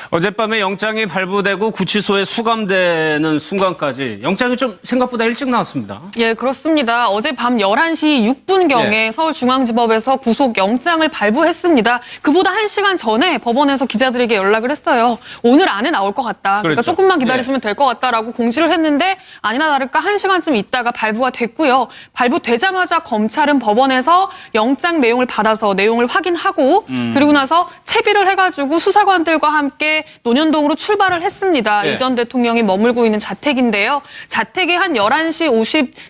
어젯밤에 영장이 발부되고 구치소에 수감되는 순간까지 영장이 좀 생각보다 일찍 나왔습니다. 예, 그렇습니다. 어젯밤 11시 6분경에 예. 서울중앙지법에서 구속영장을 발부했습니다. 그보다 1시간 전에 법원에서 기자들에게 연락을 했어요. 오늘 안에 나올 것 같다. 그러니까 그랬죠. 조금만 기다리시면 될 것 같다라고 공지를 했는데 아니나 다를까 1시간쯤 있다가 발부가 됐고요. 발부되자마자 검찰은 법원에서 영장 내용을 받아서 내용을 확인하고 그리고 나서 채비를 해가지고 수사관들과 함께 논현동으로 출발을 했습니다. 예. 이 전 대통령이 머물고 있는 자택인데요. 자택에 한 11시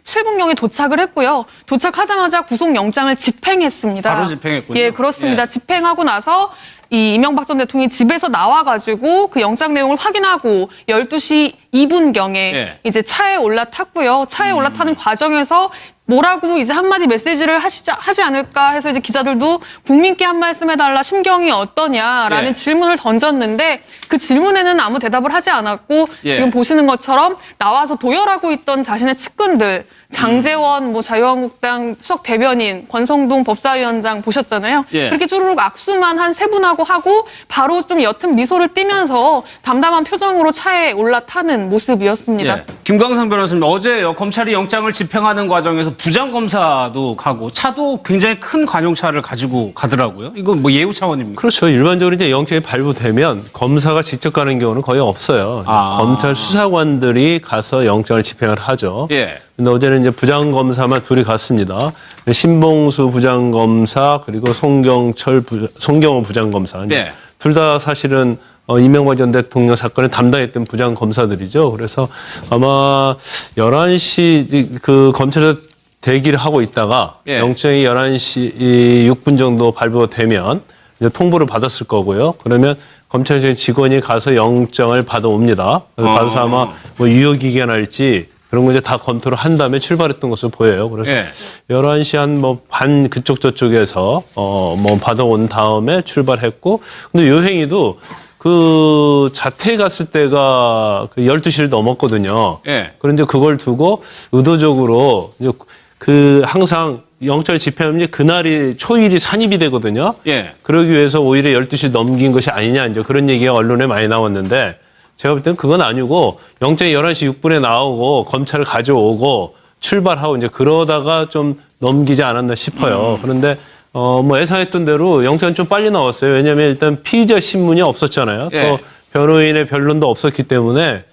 57분경에 도착을 했고요. 도착하자마자 구속영장을 집행했습니다. 바로 집행했군요. 예, 그렇습니다. 예. 집행하고 나서 이 이명박 전 대통령이 집에서 나와가지고 그 영장 내용을 확인하고 12시 2분경에 예. 이제 차에 올라탔고요. 차에 올라타는 과정에서 뭐라고 이제 한마디 메시지를 하지 않을까 해서 이제 기자들도 국민께 한 말씀 해달라, 심경이 어떠냐라는 예. 질문을 던졌는데 그 질문에는 아무 대답을 하지 않았고 예. 지금 보시는 것처럼 나와서 도열하고 있던 자신의 측근들 장제원, 자유한국당 수석 대변인, 권성동 법사위원장 보셨잖아요. 예. 그렇게 쭈루룩 악수만 한 세 분하고 하고 바로 좀 옅은 미소를 띠면서 담담한 표정으로 차에 올라타는 모습이었습니다. 예. 김광상 변호사님, 어제 검찰이 영장을 집행하는 과정에서 부장검사도 가고 차도 굉장히 큰 관용차를 가지고 가더라고요. 이거 뭐 예우 차원입니까? 그렇죠. 일반적으로 이제 영장이 발부되면 검사가 직접 가는 경우는 거의 없어요. 검찰 수사관들이 가서 영장을 집행을 하죠. 예. 근데 어제는 이제 부장검사만 둘이 갔습니다. 신봉수 부장검사 그리고 송경호 부장검사. 예. 둘 다 사실은 이명박 전 대통령 사건을 담당했던 부장검사들이죠. 그래서 아마 11시 그 검찰에서 대기를 하고 있다가 예. 영장이 11시 6분 정도 발부되면 이제 통보를 받았을 거고요. 그러면 검찰 직원이 가서 영장을 받아옵니다. 받아서 아마 뭐 유효기간할지 그런 거 이제 다 검토를 한 다음에 출발했던 것으로 보여요. 그래서 예. 11시 한 뭐 반 그쪽 저쪽에서 뭐 받아온 다음에 출발했고 근데 요 행위도 그 자택에 갔을 때가 그 12시를 넘었거든요. 예. 그런데 그걸 두고 의도적으로 이제 그 항상 영장을 집행하면 그날이 초일이 산입이 되거든요. 예. 그러기 위해서 오히려 12시 넘긴 것이 아니냐 이제 그런 얘기가 언론에 많이 나왔는데 제가 볼 때는 그건 아니고 영장이 11시 6분에 나오고 검찰을 가져오고 출발하고 이제 그러다가 좀 넘기지 않았나 싶어요. 그런데 뭐 예상했던 대로 영장은 좀 빨리 나왔어요. 왜냐하면 일단 피의자 신문이 없었잖아요. 예. 또 변호인의 변론도 없었기 때문에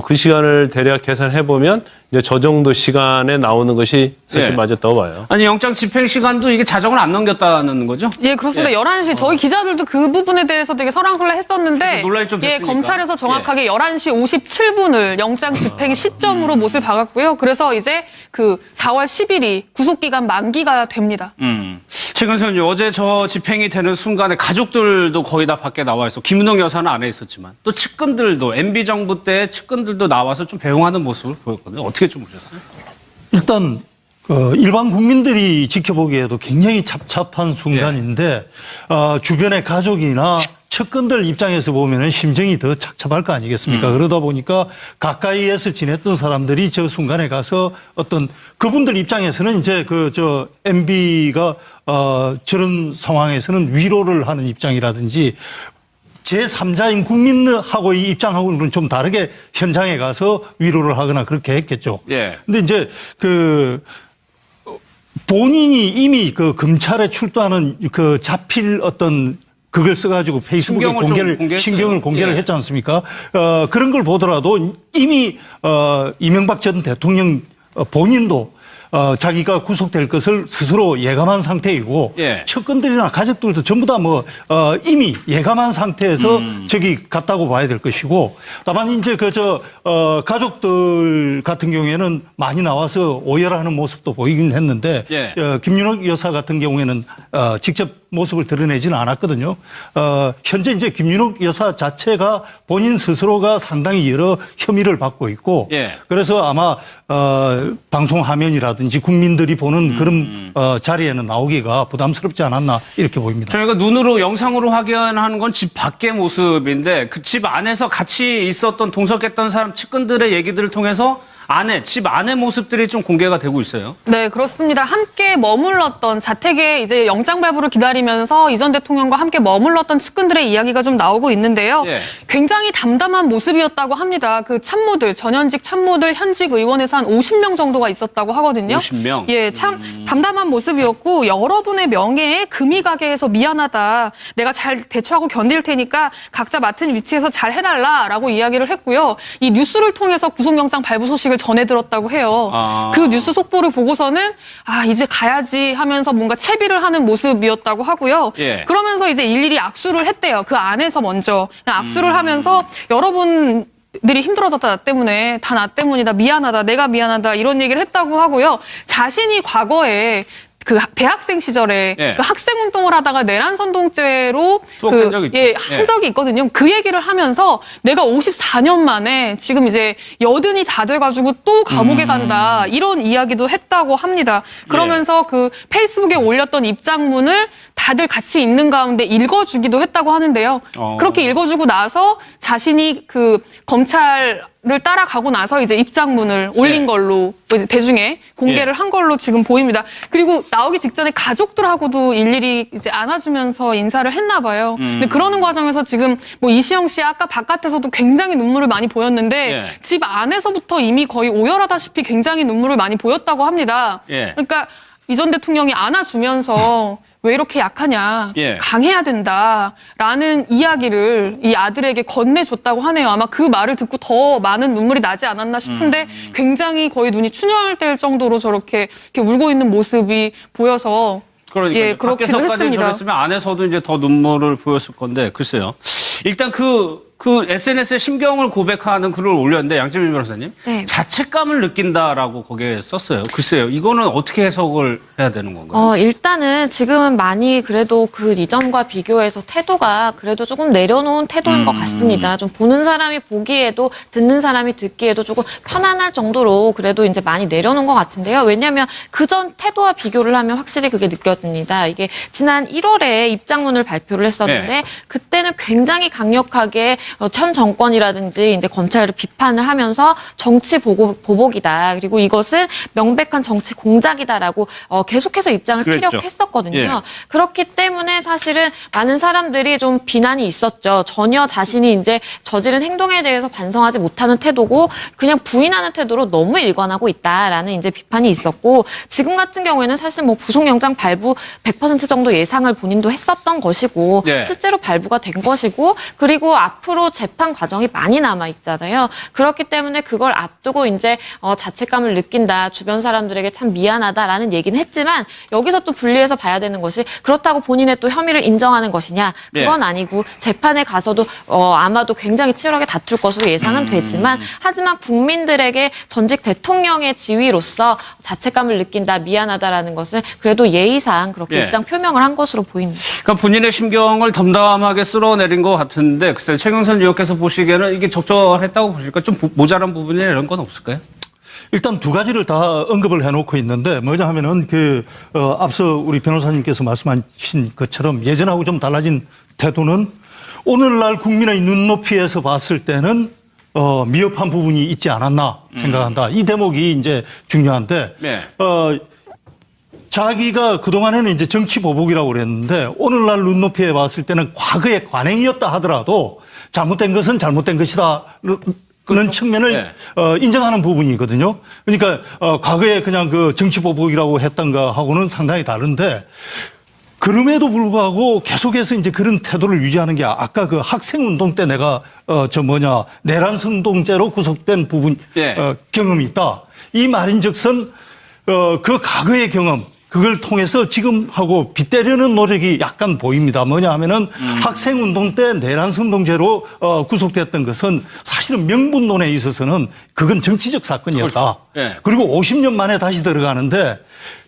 그 시간을 대략 계산해 보면 이제 저 정도 시간에 나오는 것이 사실 예. 맞았다고 봐요. 아니 영장 집행 시간도 이게 자정을 안 넘겼다는 거죠? 예, 그렇습니다. 예. 11시 저희 기자들도 그 부분에 대해서 되게 설랑설레했었는데 논란이 좀 예, 됐으니까. 검찰에서 정확하게 11시 57분을 영장 집행 시점으로 못을 박았고요. 그래서 이제 그 4월 10일이 구속기간 만기가 됩니다. 최근선님 어제 저 집행이 되는 순간에 가족들도 거의 다 밖에 나와 있어. 김은영 여사는 안에 있었지만 또 측근들도 MB 정부 때 측근들도 나와서 좀 배웅하는 모습을 보였거든요. 어떻게 좀 보셨어요? 일단 일반 국민들이 지켜보기에도 굉장히 착잡한 순간인데 주변의 가족이나 측근들 입장에서 보면은 심정이 더 착잡할 거 아니겠습니까? 그러다 보니까 가까이에서 지냈던 사람들이 저 순간에 가서 어떤 그분들 입장에서는 이제 MB가 저런 상황에서는 위로를 하는 입장이라든지 제3자인 국민하고의 입장하고는 좀 다르게 현장에 가서 위로를 하거나 그렇게 했겠죠. 예. 근데 이제 본인이 이미 그 검찰에 출두하는 그 자필 어떤 그걸 써가지고 페이스북에 신경을 공개를 예. 했지 않습니까? 그런 걸 보더라도 이미 이명박 전 대통령 본인도 자기가 구속될 것을 스스로 예감한 상태이고 예. 측근들이나 가족들도 전부 다 이미 예감한 상태에서 저기 갔다고 봐야 될 것이고 다만 이제 가족들 같은 경우에는 많이 나와서 오열하는 모습도 보이긴 했는데 예. 김윤옥 여사 같은 경우에는 직접 모습을 드러내지는 않았거든요. 현재 이제 김윤옥 여사 자체가 본인 스스로가 상당히 여러 혐의를 받고 있고 예. 그래서 아마 방송 화면이라든지 국민들이 보는 그런 자리에는 나오기가 부담스럽지 않았나 이렇게 보입니다. 저희가 눈으로 영상으로 확인하는 건 집 밖의 모습인데 그 집 안에서 같이 있었던 동석했던 사람 측근들의 얘기들을 통해서 아내, 집 안의 모습들이 좀 공개가 되고 있어요. 네, 그렇습니다. 함께 머물렀던 자택에 이제 영장 발부를 기다리면서 이 전 대통령과 함께 머물렀던 측근들의 이야기가 좀 나오고 있는데요. 예. 굉장히 담담한 모습이었다고 합니다. 그 참모들, 전현직 참모들, 현직 의원에서 한 50명 정도가 있었다고 하거든요. 50명? 예, 참 담담한 모습이었고 여러분의 명예에 금이 가게 해서 미안하다. 내가 잘 대처하고 견딜 테니까 각자 맡은 위치에서 잘 해달라라고 이야기를 했고요. 이 뉴스를 통해서 구속영장 발부 소식을 전해 들었다고 해요. 그 뉴스 속보를 보고서는 이제 가야지 하면서 뭔가 채비를 하는 모습이었다고 하고요. 예. 그러면서 이제 일일이 악수를 했대요. 그 안에서 먼저 악수를 하면서 여러분들이 힘들어졌다 나 때문에 다 나 때문이다 미안하다 내가 미안하다 이런 얘기를 했다고 하고요. 자신이 과거에 그 대학생 시절에 예. 그 학생 운동을 하다가 내란 선동죄로 투옥된 적이 있죠. 한 적이 있거든요. 그 얘기를 하면서 내가 54년 만에 지금 이제 여든이 다 돼가지고 또 감옥에 간다 이런 이야기도 했다고 합니다. 그러면서 그 페이스북에 올렸던 입장문을 다들 같이 읽는 가운데 읽어주기도 했다고 하는데요. 그렇게 읽어주고 나서 자신이 그 검찰을 따라가고 나서 이제 입장문을 올린 걸로 대중에 공개를 한 걸로 지금 보입니다. 그리고 나오기 직전에 가족들하고도 일일이 이제 안아주면서 인사를 했나 봐요. 근데 그러는 과정에서 지금 뭐 이시영 씨 아까 바깥에서도 굉장히 눈물을 많이 보였는데 예. 집 안에서부터 이미 거의 오열하다시피 굉장히 눈물을 많이 보였다고 합니다. 예. 그러니까 이 전 대통령이 안아주면서 왜 이렇게 약하냐, 예. 강해야 된다라는 이야기를 이 아들에게 건네줬다고 하네요. 아마 그 말을 듣고 더 많은 눈물이 나지 않았나 싶은데 굉장히 거의 눈이 충혈될 정도로 저렇게 이렇게 울고 있는 모습이 보여서 그러니까 예, 그렇기도 밖에서까지 했습니다. 저랬으면 안에서도 이제 더 눈물을 보였을 건데 글쎄요. 일단 그 SNS에 심경을 고백하는 글을 올렸는데 양재민 변호사님 네. 자책감을 느낀다라고 거기에 썼어요. 글쎄요. 이거는 어떻게 해석을 해야 되는 건가요? 일단은 지금은 많이 그래도 그 이전과 비교해서 태도가 그래도 조금 내려놓은 태도인 것 같습니다. 좀 보는 사람이 보기에도 듣는 사람이 듣기에도 조금 편안할 정도로 그래도 이제 많이 내려놓은 것 같은데요. 왜냐하면 그전 태도와 비교를 하면 확실히 그게 느껴집니다. 이게 지난 1월에 입장문을 발표를 했었는데 네. 그때는 굉장히 강력하게 현 정권이라든지 이제 검찰을 비판을 하면서 정치 보복이다. 그리고 이것은 명백한 정치 공작이다라고 계속해서 입장을 그랬죠. 피력했었거든요. 예. 그렇기 때문에 사실은 많은 사람들이 좀 비난이 있었죠. 전혀 자신이 이제 저지른 행동에 대해서 반성하지 못하는 태도고 그냥 부인하는 태도로 너무 일관하고 있다라는 이제 비판이 있었고 지금 같은 경우에는 사실 뭐 구속영장 발부 100% 정도 예상을 본인도 했었던 것이고 예. 실제로 발부가 된 것이고 그리고 앞으로 재판 과정이 많이 남아 있잖아요. 그렇기 때문에 그걸 앞두고 이제 자책감을 느낀다. 주변 사람들에게 참 미안하다라는 얘기는 했지만 여기서 또 분리해서 봐야 되는 것이 그렇다고 본인의 또 혐의를 인정하는 것이냐. 그건 아니고 재판에 가서도 아마도 굉장히 치열하게 다툴 것으로 예상은 되지만 하지만 국민들에게 전직 대통령의 지위로서 자책감을 느낀다. 미안하다라는 것은 그래도 예의상 그렇게 예. 입장 표명을 한 것으로 보입니다. 그러니까 본인의 심경을 덤담하게 쓸어내린 것 같은데 글쎄요. 최경선 의원께서 보시기에는 이게 적절했다고 보실까? 좀 모자란 부분이나 이런 건 없을까요? 일단 두 가지를 다 언급을 해놓고 있는데 뭐냐 하면은 앞서 우리 변호사님께서 말씀하신 것처럼 예전하고 좀 달라진 태도는 오늘날 국민의 눈높이에서 봤을 때는 미흡한 부분이 있지 않았나 생각한다. 이 대목이 이제 중요한데 네. 자기가 그동안에는 이제 정치 보복이라고 그랬는데 오늘날 눈높이에 봤을 때는 과거의 관행이었다 하더라도 잘못된 것은 잘못된 것이다. 그런 측면을 네. 인정하는 부분이거든요. 그러니까 과거에 그냥 그 정치 보복이라고 했던 거하고는 상당히 다른데 그럼에도 불구하고 계속해서 이제 그런 태도를 유지하는 게 아까 그 학생 운동 때 내가 내란 선동죄로 구속된 부분 네. 경험이 있다. 이 말인즉슨 그 과거의 경험 그걸 통해서 지금하고 빗대려는 노력이 약간 보입니다. 뭐냐 하면은 학생운동 때 내란선동죄로 구속됐던 것은 사실은 명분론에 있어서는 그건 정치적 사건이었다. 그렇죠. 네. 그리고 50년 만에 다시 들어가는데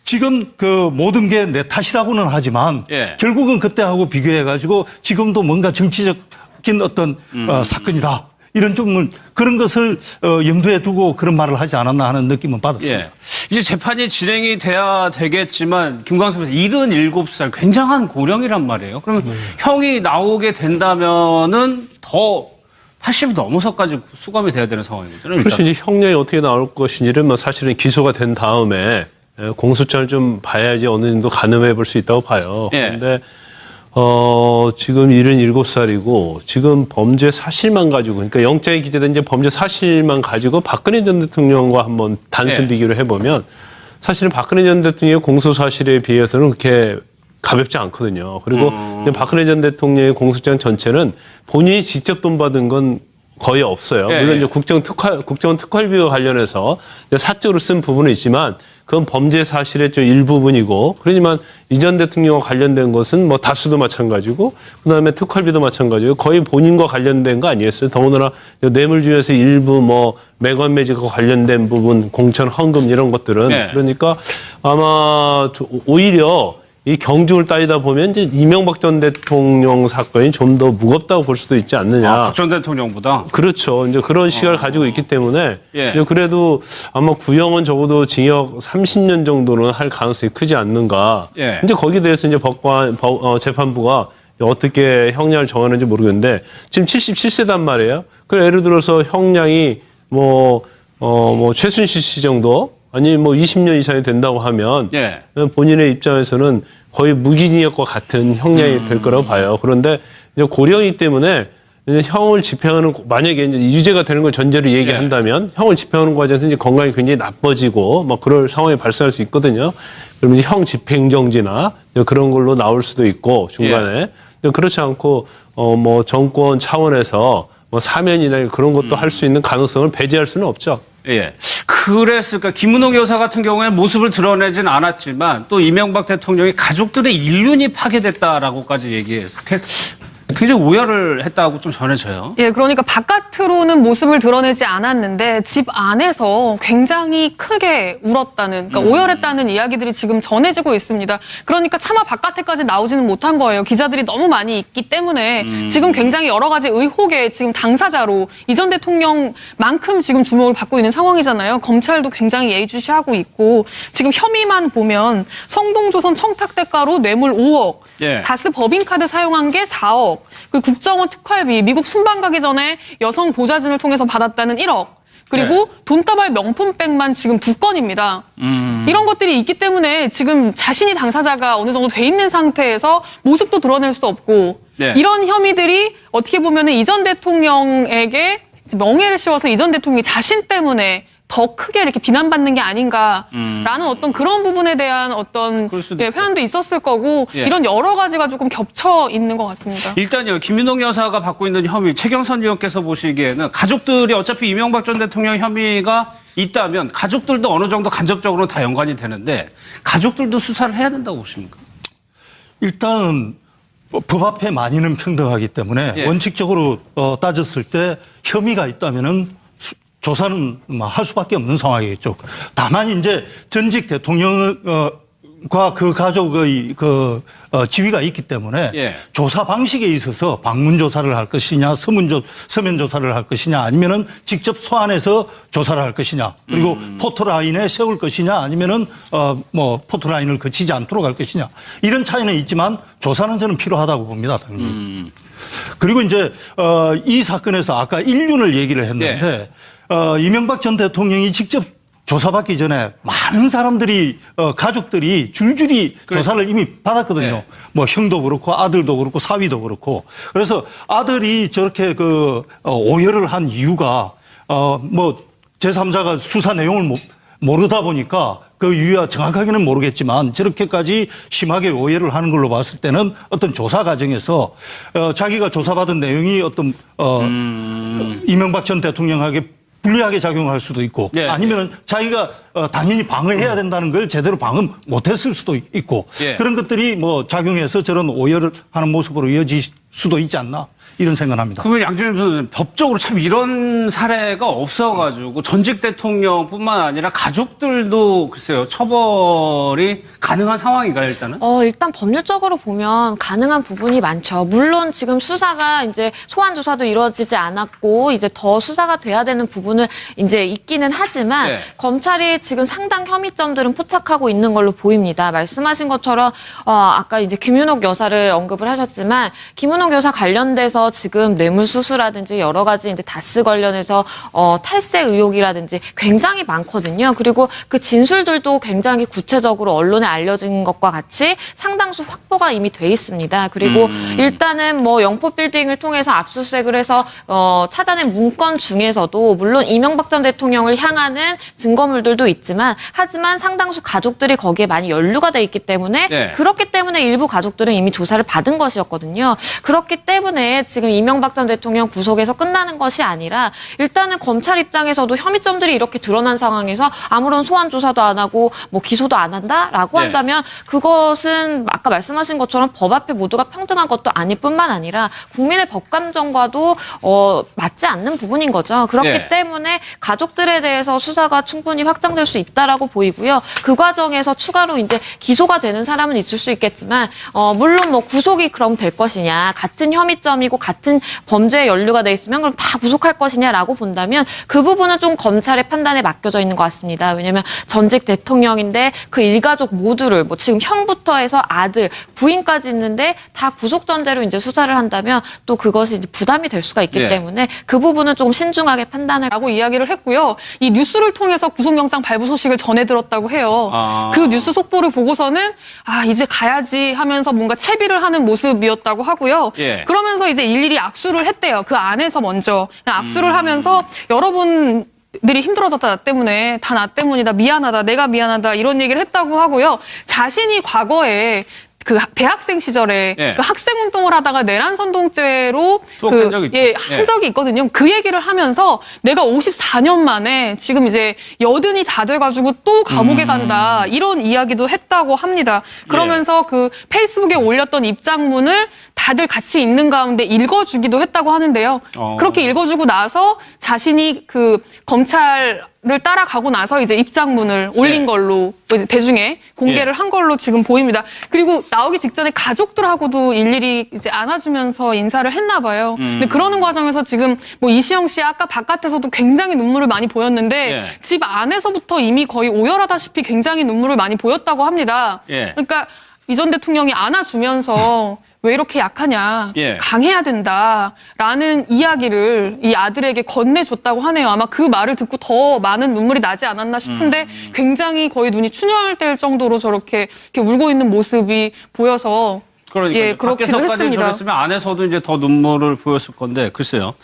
지금 그 모든 게 내 탓이라고는 하지만 예. 결국은 그때하고 비교해가지고 지금도 뭔가 정치적인 어떤 사건이다. 이런 좀 그런 것을 염두에 두고 그런 말을 하지 않았나 하는 느낌은 받았습니다. 예. 이제 재판이 진행이 돼야 되겠지만 김광석 변호사 77살 굉장한 고령이란 말이에요. 그러면 형이 나오게 된다면은 더 80 넘어서까지 수감이 돼야 되는 상황이거든요. 일단. 그래서 이제 형량이 어떻게 나올 것인지를 뭐 사실은 기소가 된 다음에 공소장을 좀 봐야지 어느 정도 가늠해 볼 수 있다고 봐요. 예. 그런데 지금 77살이고 지금 범죄 사실만 가지고 그러니까 영장이 기재된 이제 범죄 사실만 가지고 박근혜 전 대통령과 한번 단순 예. 비교를 해보면 사실은 박근혜 전 대통령의 공소 사실에 비해서는 그렇게 가볍지 않거든요. 그리고 박근혜 전 대통령의 공소장 전체는 본인이 직접 돈 받은 건 거의 없어요. 예, 물론 예. 이제 국정원 특활비와 관련해서 사적으로 쓴 부분은 있지만 그건 범죄 사실의 좀 일부분이고 그러지만 이전 대통령과 관련된 것은 뭐 다수도 마찬가지고 그다음에 특활비도 마찬가지고 거의 본인과 관련된 거 아니었어요. 더군다나 뇌물 중에서 일부 뭐 매관 매직과 관련된 부분 공천 헌금 이런 것들은 네. 그러니까 아마 오히려 이 경중을 따지다 보면 이제 이명박 전 대통령 사건이 좀 더 무겁다고 볼 수도 있지 않느냐. 박 전 대통령보다. 그렇죠. 이제 그런 시각을 가지고 있기 때문에 예. 이제 그래도 아마 구형은 적어도 징역 30년 정도는 할 가능성이 크지 않는가. 예. 이제 거기에 대해서 이제 재판부가 어떻게 형량을 정하는지 모르겠는데 지금 77세단 말이에요. 그 예를 들어서 형량이 뭐 최순실 씨 정도 아니 뭐 20년 이상이 된다고 하면 예. 본인의 입장에서는 거의 무기징역과 같은 형량이 될 거라고 봐요. 그런데 이제 고령이기 때문에 이제 형을 집행하는 만약에 이제 유죄가 되는 걸 전제로 얘기한다면 형을 집행하는 과정에서 이제 건강이 굉장히 나빠지고 막 그럴 상황이 발생할 수 있거든요. 그러면 이제 형 집행정지나 그런 걸로 나올 수도 있고 중간에 그렇지 않고 뭐 정권 차원에서 뭐 사면이나 그런 것도 할 수 있는 가능성을 배제할 수는 없죠. 예. 그랬을까. 김은옥 여사 같은 경우에 모습을 드러내진 않았지만 또 이명박 대통령이 가족들의 인륜이 파괴됐다라고까지 얘기해서 굉장히 오열을 했다고 좀 전해져요. 예, 그러니까 바깥으로는 모습을 드러내지 않았는데 집 안에서 굉장히 크게 울었다는, 그러니까 오열했다는 이야기들이 지금 전해지고 있습니다. 그러니까 차마 바깥에까지 나오지는 못한 거예요. 기자들이 너무 많이 있기 때문에 지금 굉장히 여러 가지 의혹의 지금 당사자로 이전 대통령만큼 지금 주목을 받고 있는 상황이잖아요. 검찰도 굉장히 예의주시하고 있고 지금 혐의만 보면 성동조선 청탁대가로 뇌물 5억, 예. 다스 법인카드 사용한 게 4억, 그리고 국정원 특활비, 미국 순방 가기 전에 여성 보좌진을 통해서 받았다는 1억, 그리고 돈다발 명품백만 지금 2건입니다. 이런 것들이 있기 때문에 지금 자신이 당사자가 어느 정도 돼 있는 상태에서 모습도 드러낼 수 없고 네. 이런 혐의들이 어떻게 보면 이전 대통령에게 명예를 씌워서 이전 대통령이 자신 때문에 더 크게 이렇게 비난받는 게 아닌가라는 어떤 그런 부분에 대한 어떤 그럴 수도 있고. 회한도 있었을 거고 예. 이런 여러 가지가 조금 겹쳐 있는 것 같습니다. 일단요, 김윤옥 여사가 받고 있는 혐의, 최경선 의원께서 보시기에는 가족들이 어차피 이명박 전 대통령 혐의가 있다면 가족들도 어느 정도 간접적으로 다 연관이 되는데 가족들도 수사를 해야 된다고 보십니까? 일단 법 앞에 만인은 평등하기 때문에 예. 원칙적으로 따졌을 때 혐의가 있다면은 조사는 할 수밖에 없는 상황이겠죠. 다만 이제 전직 대통령과 그 가족의 지위가 있기 때문에 예. 조사 방식에 있어서 방문 조사를 할 것이냐, 서면 조사를 할 것이냐, 아니면은 직접 소환해서 조사를 할 것이냐, 그리고 포토라인에 세울 것이냐, 아니면은 뭐 포토라인을 거치지 않도록 할 것이냐, 이런 차이는 있지만 조사는 저는 필요하다고 봅니다, 당연히. 그리고 이제 이 사건에서 아까 인륜을 얘기를 했는데 이명박 전 대통령이 직접 조사받기 전에 많은 사람들이 가족들이 줄줄이 조사를 이미 받았거든요. 네. 뭐 형도 그렇고 아들도 그렇고 사위도 그렇고. 그래서 아들이 저렇게 오열을 한 이유가 뭐 제3자가 수사 내용을 모르다 보니까 그 이유야 정확하게는 모르겠지만 저렇게까지 심하게 오해를 하는 걸로 봤을 때는 어떤 조사 과정에서 자기가 조사받은 내용이 어떤 이명박 전 대통령에게 불리하게 작용할 수도 있고 예, 아니면은 자기가 당연히 방어해야 된다는 걸 제대로 방어 못했을 수도 있고 예. 그런 것들이 뭐 작용해서 저런 오해를 하는 모습으로 이어질 수도 있지 않나 이런 생각을 합니다. 그러면 양준일 선생님, 법적으로 참 이런 사례가 없어가지고 전직 대통령뿐만 아니라 가족들도 글쎄요, 처벌이 가능한 상황인가요, 일단은? 일단 법률적으로 보면 가능한 부분이 많죠. 물론 지금 수사가 이제 소환 조사도 이루어지지 않았고 이제 더 수사가 돼야 되는 부분은 이제 있기는 하지만 네. 검찰이 지금 상당 혐의점들은 포착하고 있는 걸로 보입니다. 말씀하신 것처럼 아까 이제 김윤옥 여사를 언급을 하셨지만 김윤옥 여사 관련돼서 관련해서 지금 뇌물수수라든지 여러 가지 이제 다스 관련해서 탈세 의혹이라든지 굉장히 많거든요. 그리고 그 진술들도 굉장히 구체적으로 언론에 알려진 것과 같이 상당수 확보가 이미 돼 있습니다. 그리고 일단은 뭐 영포빌딩을 통해서 압수수색을 해서 찾아낸 문건 중에서도 물론 이명박 전 대통령을 향하는 증거물들도 있지만 하지만 상당수 가족들이 거기에 많이 연루가 돼 있기 때문에 네. 그렇기 때문에 일부 가족들은 이미 조사를 받은 것이었거든요. 그렇기 때문에 지금 이명박 전 대통령 구속에서 끝나는 것이 아니라 일단은 검찰 입장에서도 혐의점들이 이렇게 드러난 상황에서 아무런 소환 조사도 안 하고 뭐 기소도 안 한다라고 네. 한다면 그것은 아까 말씀하신 것처럼 법 앞에 모두가 평등한 것도 아닐 뿐만 아니라 국민의 법감정과도 맞지 않는 부분인 거죠. 그렇기 네. 때문에 가족들에 대해서 수사가 충분히 확장될 수 있다라고 보이고요. 그 과정에서 추가로 이제 기소가 되는 사람은 있을 수 있겠지만 물론 뭐 구속이 그럼 될 것이냐, 같은 혐의점이고 같은 범죄에 연루가 돼 있으면 그럼 다 구속할 것이냐라고 본다면 그 부분은 좀 검찰의 판단에 맡겨져 있는 것 같습니다. 왜냐하면 전직 대통령인데 그 일가족 모두를 뭐 지금 형부터 해서 아들, 부인까지 있는데 다 구속 전제로 이제 수사를 한다면 또 그것이 이제 부담이 될 수가 있기 예. 때문에 그 부분은 좀 신중하게 판단을 라고 이야기를 했고요. 이 뉴스를 통해서 구속영장 발부 소식을 전해 들었다고 해요. 아. 그 뉴스 속보를 보고서는 이제 가야지 하면서 뭔가 채비를 하는 모습이었다고 하고요. 예. 그러면서 이제 일일이 악수를 했대요. 그 안에서 먼저 악수를 하면서 여러분들이 힘들어졌다 나 때문에 다 나 때문이다 미안하다 내가 미안하다 이런 얘기를 했다고 하고요. 자신이 과거에 그 대학생 시절에 예. 그 학생 운동을 하다가 내란 선동죄로 투옥된 적이 있죠. 한 적이 있거든요. 그 얘기를 하면서 내가 54년 만에 지금 이제 여든이 다 돼가지고 또 감옥에 간다 이런 이야기도 했다고 합니다. 그러면서 그 페이스북에 올렸던 입장문을 다들 같이 읽는 가운데 읽어주기도 했다고 하는데요. 그렇게 읽어주고 나서 자신이 그 검찰을 따라가고 나서 이제 입장문을 올린 걸로 대중에 공개를 한 걸로 지금 보입니다. 그리고 나오기 직전에 가족들하고도 일일이 이제 안아주면서 인사를 했나 봐요. 근데 그러는 과정에서 지금 뭐 이시영 씨 아까 바깥에서도 굉장히 눈물을 많이 보였는데 예. 집 안에서부터 이미 거의 오열하다시피 굉장히 눈물을 많이 보였다고 합니다. 예. 그러니까 이 전 대통령이 안아주면서 왜 이렇게 약하냐, 예. 강해야 된다라는 이야기를 이 아들에게 건네줬다고 하네요. 아마 그 말을 듣고 더 많은 눈물이 나지 않았나 싶은데 굉장히 거의 눈이 충혈될 정도로 저렇게 이렇게 울고 있는 모습이 보여서 그러니까 예, 그렇기도 밖에서까지 했습니다. 저랬으면 안에서도 이제 더 눈물을 보였을 건데 글쎄요.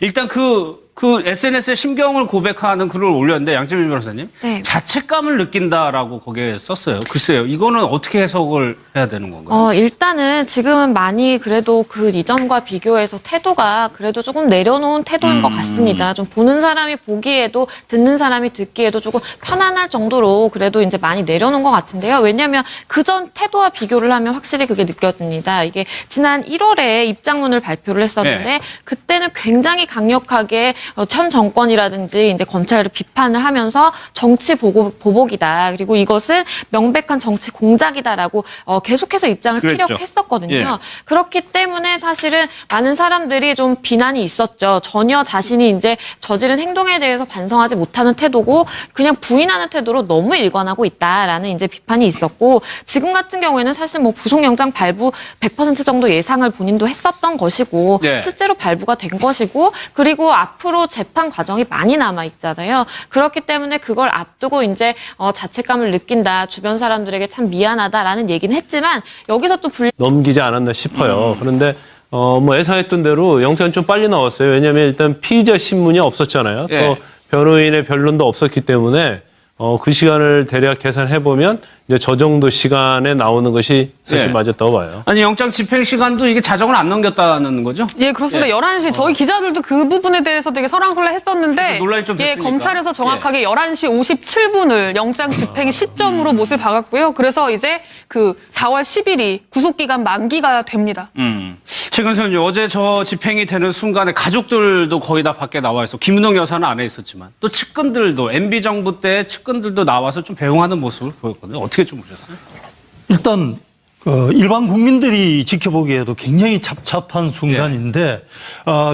일단 그 SNS에 심경을 고백하는 글을 올렸는데 양재민 변호사님 네. 자책감을 느낀다라고 거기에 썼어요. 글쎄요. 이거는 어떻게 해석을 해야 되는 건가요? 일단은 지금은 많이 그래도 그 이전과 비교해서 태도가 그래도 조금 내려놓은 태도인 것 같습니다. 좀 보는 사람이 보기에도 듣는 사람이 듣기에도 조금 편안할 정도로 그래도 이제 많이 내려놓은 것 같은데요. 왜냐하면 그전 태도와 비교를 하면 확실히 그게 느껴집니다. 이게 지난 1월에 입장문을 발표를 했었는데 네. 그때는 굉장히 강력하게 현 정권이라든지 이제 검찰을 비판을 하면서 정치 보복이다. 그리고 이것은 명백한 정치 공작이다라고 계속해서 입장을 그랬죠. 피력했었거든요. 예. 그렇기 때문에 사실은 많은 사람들이 좀 비난이 있었죠. 전혀 자신이 이제 저지른 행동에 대해서 반성하지 못하는 태도고 그냥 부인하는 태도로 너무 일관하고 있다라는 이제 비판이 있었고 지금 같은 경우에는 사실 뭐 구속영장 발부 100% 정도 예상을 본인도 했었던 것이고 네. 실제로 발부가 된 것이고 그리고 앞으로 재판 과정이 많이 남아 있잖아요. 그렇기 때문에 그걸 앞두고 이제 자책감을 느낀다. 주변 사람들에게 참 미안하다라는 얘기는 했지만 여기서 또 넘기지 않았나 싶어요. 그런데 뭐 예상했던 대로 영장이 좀 빨리 나왔어요. 왜냐하면 일단 피의자 신문이 없었잖아요. 예. 또 변호인의 변론도 없었기 때문에 그 시간을 대략 계산해 보면 이제 저 정도 시간에 나오는 것이 사실 예. 맞았다고 봐요. 아니 영장 집행 시간도 이게 자정을 안 넘겼다는 거죠? 예, 그렇습니다. 예. 11시 저희 기자들도 그 부분에 대해서 되게 설왕설래했었는데 그래서 논란이 좀 예, 됐으니까. 검찰에서 정확하게 11시 57분을 영장 집행 시점으로 못을 박았고요. 그래서 이제 그 4월 10일이 구속기간 만기가 됩니다. 최근에 어제 저 집행이 되는 순간에 가족들도 거의 다 밖에 나와 있어. 김은영 여사는 안에 있었지만 또 측근들도 MB 정부 때 측근들도 나와서 좀 배웅하는 모습을 보였거든요. 어떻게 좀 보셨어요? 일단 일반 국민들이 지켜보기에도 굉장히 잡잡한 순간인데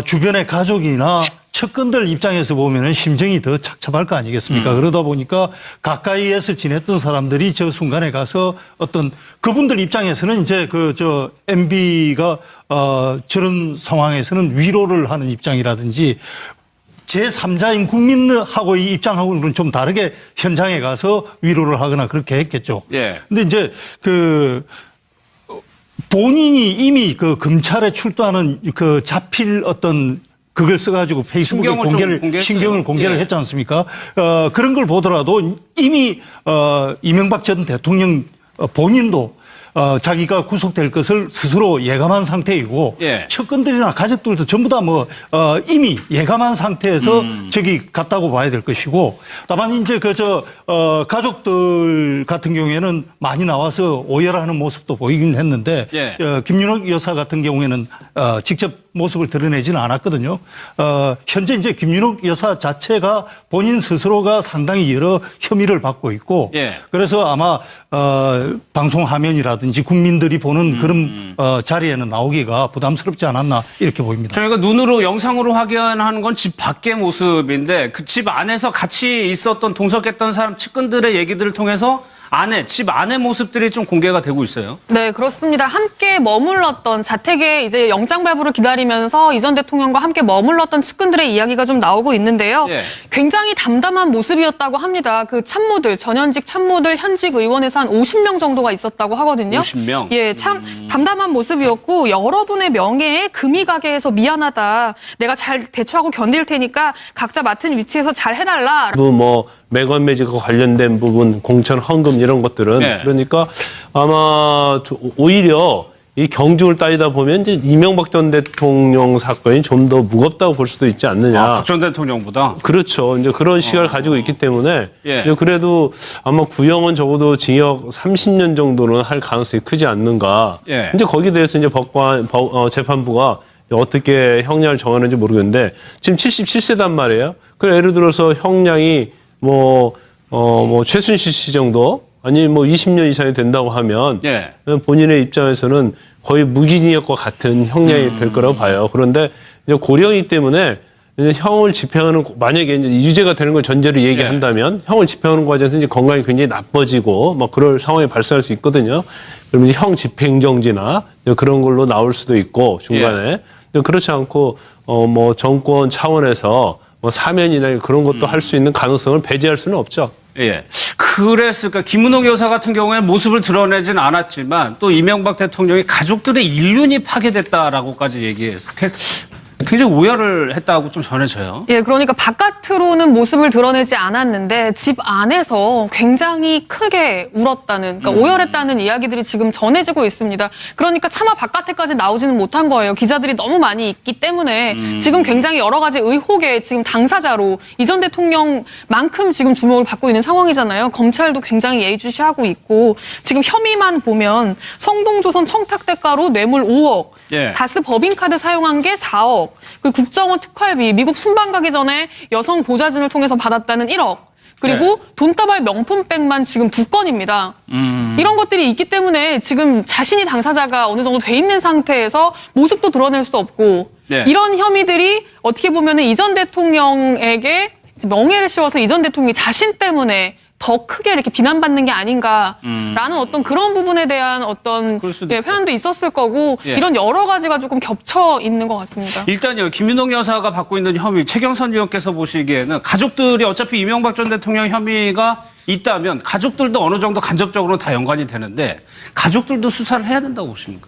주변의 가족이나 측근들 입장에서 보면은 심정이 더 착잡할 거 아니겠습니까? 그러다 보니까 가까이에서 지냈던 사람들이 저 순간에 가서 어떤 그분들 입장에서는 이제 MB가 저런 상황에서는 위로를 하는 입장이라든지 제3자인 국민하고의 입장하고는 좀 다르게 현장에 가서 위로를 하거나 그렇게 했겠죠. 예. 근데 이제 본인이 이미 검찰에 출두하는 자필 어떤 그걸 써가지고 페이스북에 신경을 공개를 예. 했지 않습니까? 그런 걸 보더라도 이미 이명박 전 대통령 본인도 자기가 구속될 것을 스스로 예감한 상태이고 예. 측근들이나 가족들도 전부 다 이미 예감한 상태에서 저기 갔다고 봐야 될 것이고 다만 이제 가족들 같은 경우에는 많이 나와서 오열하는 모습도 보이긴 했는데 예. 김윤옥 여사 같은 경우에는 직접 모습을 드러내지는 않았거든요. 현재 이제 김윤옥 여사 자체가 본인 스스로가 상당히 여러 혐의를 받고 있고 예. 그래서 아마 방송 화면이라든지 국민들이 보는 그런 자리에는 나오기가 부담스럽지 않았나 이렇게 보입니다. 저희가 눈으로 영상으로 확인하는 건 집 밖의 모습인데 그 집 안에서 같이 있었던 동석했던 사람 측근들의 얘기들을 통해서 집 안의 모습들이 좀 공개가 되고 있어요. 네, 그렇습니다. 함께 머물렀던 자택에 이제 영장 발부를 기다리면서 이 전 대통령과 함께 머물렀던 측근들의 이야기가 좀 나오고 있는데요. 예. 굉장히 담담한 모습이었다고 합니다. 그 참모들, 전현직 참모들, 현직 의원에서 한 50명 정도가 있었다고 하거든요. 50명? 예, 참 담담한 모습이었고 여러분의 명예에 금이 가게 해서 미안하다. 내가 잘 대처하고 견딜 테니까 각자 맡은 위치에서 잘 해달라. 매건 매직과 관련된 부분, 공천 헌금 이런 것들은 네. 그러니까 아마 오히려 이 경중을 따지다 보면 이제 이명박 전 대통령 사건이 좀 더 무겁다고 볼 수도 있지 않느냐. 박 전 대통령보다? 그렇죠. 이제 그런 시각을 가지고 있기 때문에 예. 이제 그래도 아마 구형은 적어도 징역 30년 정도는 할 가능성이 크지 않는가. 예. 이제 거기에 대해서 이제 재판부가 어떻게 형량을 정하는지 모르겠는데 지금 77세단 말이에요. 그래 예를 들어서 형량이 최순실 씨 정도 아니 20년 이상이 된다고 하면 예. 본인의 입장에서는 거의 무기징역과 같은 형량이 될 거라고 봐요. 그런데 이제 고령이기 때문에 이제 형을 집행하는 만약에 이제 유죄가 되는 걸 전제로 얘기한다면 형을 집행하는 과정에서 이제 건강이 굉장히 나빠지고 그럴 상황이 발생할 수 있거든요. 그러면 이제 형 집행정지나 그런 걸로 나올 수도 있고 중간에 그렇지 않고 정권 차원에서 사면이나 그런 것도 할 수 있는 가능성을 배제할 수는 없죠. 예. 그랬을까. 김은옥 여사 같은 경우에 모습을 드러내진 않았지만 또 이명박 대통령이 가족들의 인륜이 파괴됐다라고까지 얘기해서 굉장히 오열을 했다고 좀 전해져요. 예, 그러니까 바깥으로는 모습을 드러내지 않았는데 집 안에서 굉장히 크게 울었다는, 그러니까 오열했다는 이야기들이 지금 전해지고 있습니다. 그러니까 차마 바깥에까지 나오지는 못한 거예요. 기자들이 너무 많이 있기 때문에 지금 굉장히 여러 가지 의혹의 지금 당사자로 이 전 대통령만큼 지금 주목을 받고 있는 상황이잖아요. 검찰도 굉장히 예의주시하고 있고 지금 혐의만 보면 성동조선 청탁대가로 뇌물 5억, 예. 다스 법인카드 사용한 게 4억, 그리고 국정원 특활비, 미국 순방 가기 전에 여성 보좌진을 통해서 받았다는 1억, 그리고 돈다발 명품백만 지금 2건입니다. 이런 것들이 있기 때문에 지금 자신이 당사자가 어느 정도 돼 있는 상태에서 모습도 드러낼 수 없고 이런 혐의들이 어떻게 보면 이 전 대통령에게 명예를 씌워서 이 전 대통령이 자신 때문에 더 크게 이렇게 비난받는 게 아닌가라는 어떤 그런 부분에 대한 어떤 표현도 있었을 거고 이런 여러 가지가 조금 겹쳐 있는 것 같습니다. 일단요, 김윤옥 여사가 받고 있는 혐의, 최경선 의원께서 보시기에는 가족들이 어차피 이명박 전 대통령 혐의가 있다면 가족들도 어느 정도 간접적으로 다 연관이 되는데 가족들도 수사를 해야 된다고 보십니까?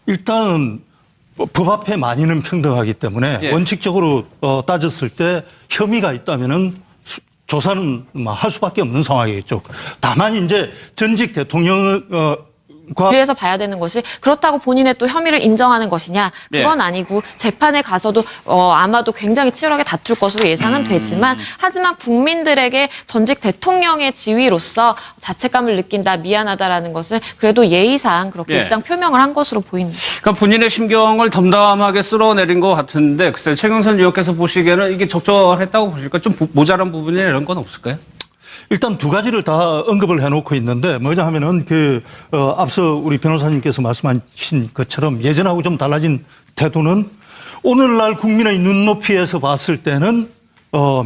일단 법 앞에 만인은 평등하기 때문에 원칙적으로 따졌을 때 혐의가 있다면은 조사는 할 수밖에 없는 상황이겠죠. 다만 이제 전직 대통령과 그래서 봐야 되는 것이 그렇다고 본인의 또 혐의를 인정하는 것이냐 그건 아니고 재판에 가서도 아마도 굉장히 치열하게 다툴 것으로 예상은 되지만 하지만 국민들에게 전직 대통령의 지위로서 자책감을 느낀다 미안하다라는 것은 그래도 예의상 그렇게 입장 표명을 한 것으로 보입니다. 그러니까 본인의 심경을 덤담하게 쓸어내린 것 같은데 글쎄 최경선 의원께서 보시기에는 이게 적절했다고 보실까? 좀 모자란 부분이나 이런 건 없을까요? 일단 두 가지를 다 언급을 해놓고 있는데 뭐냐 하면은 앞서 우리 변호사님께서 말씀하신 것처럼 예전하고 좀 달라진 태도는 오늘날 국민의 눈높이에서 봤을 때는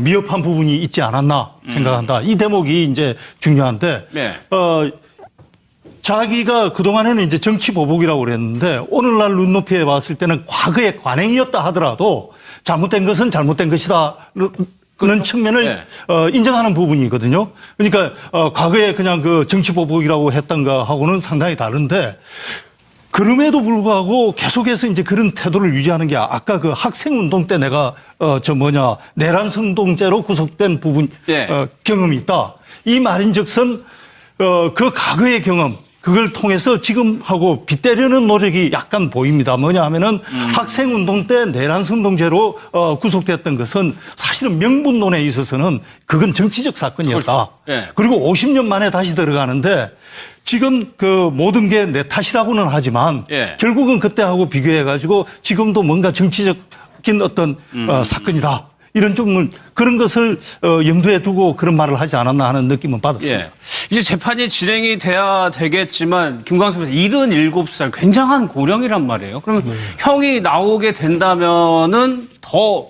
미흡한 부분이 있지 않았나 생각한다. 이 대목이 이제 중요한데 네. 자기가 그동안에는 이제 정치 보복이라고 그랬는데 오늘날 눈높이에 봤을 때는 과거의 관행이었다 하더라도 잘못된 것은 잘못된 것이다. 그런 측면을 네. 인정하는 부분이거든요. 그러니까 과거에 그냥 그 정치 보복이라고 했던 거하고는 상당히 다른데 그럼에도 불구하고 계속해서 이제 그런 태도를 유지하는 게 아까 그 학생 운동 때 내가 내란 성동죄로 구속된 부분 네. 경험이 있다. 이 말인즉슨 그 과거의 경험 그걸 통해서 지금하고 빗대려는 노력이 약간 보입니다. 뭐냐 하면은 학생 운동 때 내란 성동죄로 구속됐던 것은 사실은 명분론에 있어서는 그건 정치적 사건이었다. 네. 그리고 50년 만에 다시 들어가는데 지금 그 모든 게 내 탓이라고는 하지만 예. 결국은 그때하고 비교해가지고 지금도 뭔가 정치적인 어떤 사건이다. 이런 쪽은 그런 것을 염두에 두고 그런 말을 하지 않았나 하는 느낌은 받았습니다. 예. 이제 재판이 진행이 돼야 되겠지만 김광석 변호사 77살 굉장한 고령이란 말이에요. 그러면 형이 나오게 된다면은 더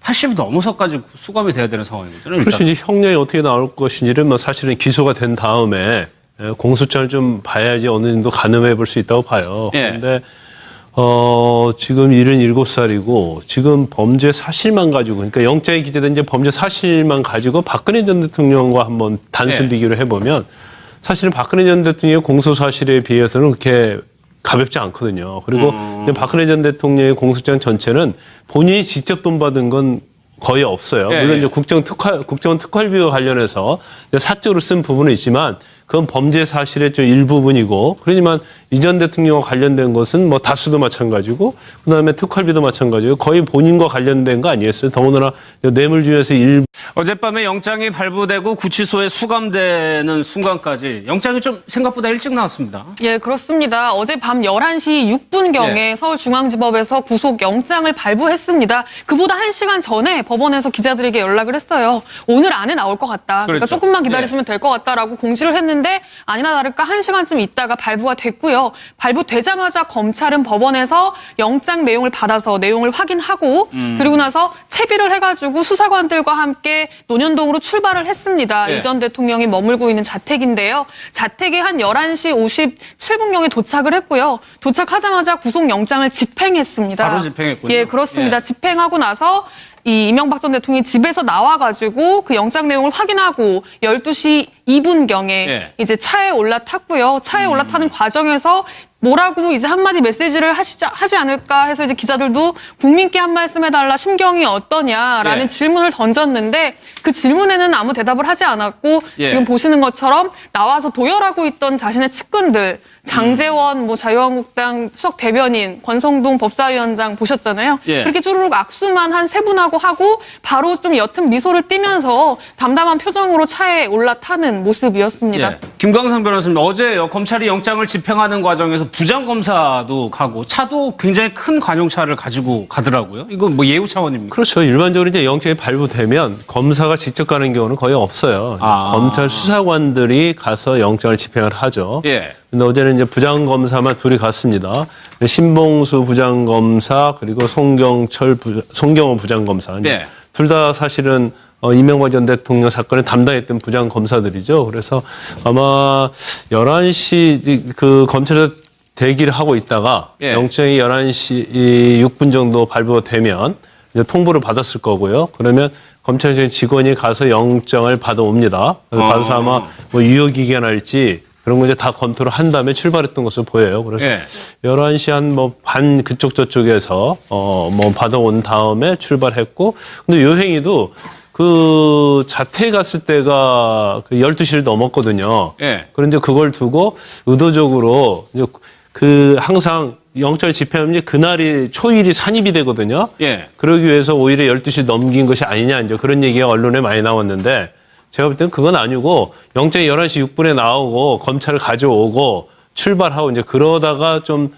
80이 넘어서까지 수감이 돼야 되는 상황이거든요. 일단. 그렇죠. 이제 형량이 어떻게 나올 것인지를 뭐 사실은 기소가 된 다음에 공소장을 좀 봐야지 어느 정도 가늠해 볼 수 있다고 봐요. 예. 그런데 지금 77살이고 지금 범죄 사실만 가지고 그러니까 영장에 기재된 이제 범죄 사실만 가지고 박근혜 전 대통령과 한번 단순 예. 비교를 해보면 사실은 박근혜 전 대통령의 공소 사실에 비해서는 그렇게 가볍지 않거든요. 그리고 박근혜 전 대통령의 공소장 전체는 본인이 직접 돈 받은 건 거의 없어요. 예, 물론 예. 이제 국정원 특활비와 관련해서 사적으로 쓴 부분은 있지만 그건 범죄 사실의 좀 일부분이고 그러지만 이 전 대통령과 관련된 것은 뭐 다수도 마찬가지고 그다음에 특활비도 마찬가지고 거의 본인과 관련된 거 아니겠어요? 더군다나 뇌물 중에서 일부 어젯밤에 영장이 발부되고 구치소에 수감되는 순간까지 영장이 좀 생각보다 일찍 나왔습니다. 예, 그렇습니다. 어제 밤 11시 6분경에 예. 서울중앙지법에서 구속영장을 발부했습니다. 그보다 1시간 전에 법원에서 기자들에게 연락을 했어요. 오늘 안에 나올 것 같다. 그러니까 그랬죠. 조금만 기다리시면 될 것 같다라고 공지를 했는데 아니나 다를까 1시간쯤 있다가 발부가 됐고요. 발부되자마자 검찰은 법원에서 영장 내용을 받아서 내용을 확인하고 그리고 나서 채비를 해가지고 수사관들과 함께 논현동으로 출발을 했습니다. 예. 이 전 대통령이 머물고 있는 자택인데요. 자택에 한 11시 57분경에 도착을 했고요. 도착하자마자 구속영장을 집행했습니다. 바로 집행했군요. 예, 그렇습니다. 예. 집행하고 나서 이 이명박 전 대통령이 집에서 나와가지고 그 영장 내용을 확인하고 12시 2분경에 예. 이제 차에 올라탔고요. 차에 올라타는 과정에서 뭐라고 이제 한마디 메시지를 하지 않을까 해서 이제 기자들도 국민께 한 말씀 해달라 심경이 어떠냐라는 예. 질문을 던졌는데 그 질문에는 아무 대답을 하지 않았고 예. 지금 보시는 것처럼 나와서 도열하고 있던 자신의 측근들 장제원 뭐 자유한국당 수석 대변인 권성동 법사위원장 보셨잖아요. 예. 그렇게 쭈루룩 악수만 한 세 분하고 하고 바로 좀 옅은 미소를 띠면서 담담한 표정으로 차에 올라타는 모습이었습니다. 예. 김광석 변호사님 어제요 검찰이 영장을 집행하는 과정에서 부장검사도 가고 차도 굉장히 큰 관용차를 가지고 가더라고요. 이거 뭐 예우 차원입니까? 그렇죠. 일반적으로 이제 영장이 발부되면 검사가 직접 가는 경우는 거의 없어요. 아. 검찰 수사관들이 가서 영장을 집행을 하죠. 예. 근데 어제는 이제 부장검사만 둘이 갔습니다. 신봉수 부장검사 그리고 송경호 부장검사. 예. 둘 다 사실은 이명박 전 대통령 사건을 담당했던 부장검사들이죠. 그래서 아마 11시 그 검찰에서 대기를 하고 있다가 예. 영장이 11시 6분 정도 발부되면 이제 통보를 받았을 거고요. 그러면 검찰 직원이 가서 영장을 받아옵니다. 그래서 받아서 아마 뭐 유효기간할지 그런 거 이제 다 검토를 한 다음에 출발했던 것으로 보여요. 그래서 예. 11시 한 뭐 반 그쪽 저쪽에서 뭐 받아온 다음에 출발했고 근데 요 행위도 그 자택에 갔을 때가 그 12시를 넘었거든요. 예. 그런데 그걸 두고 의도적으로 이제 그 항상 영장을 집행하면 이제 그날이 초일이 산입이 되거든요. 예. 그러기 위해서 오히려 12시 넘긴 것이 아니냐 이제 그런 얘기가 언론에 많이 나왔는데 제가 볼 때는 그건 아니고 영장이 11시 6분에 나오고 검찰을 가져오고 출발하고 이제 그러다가 좀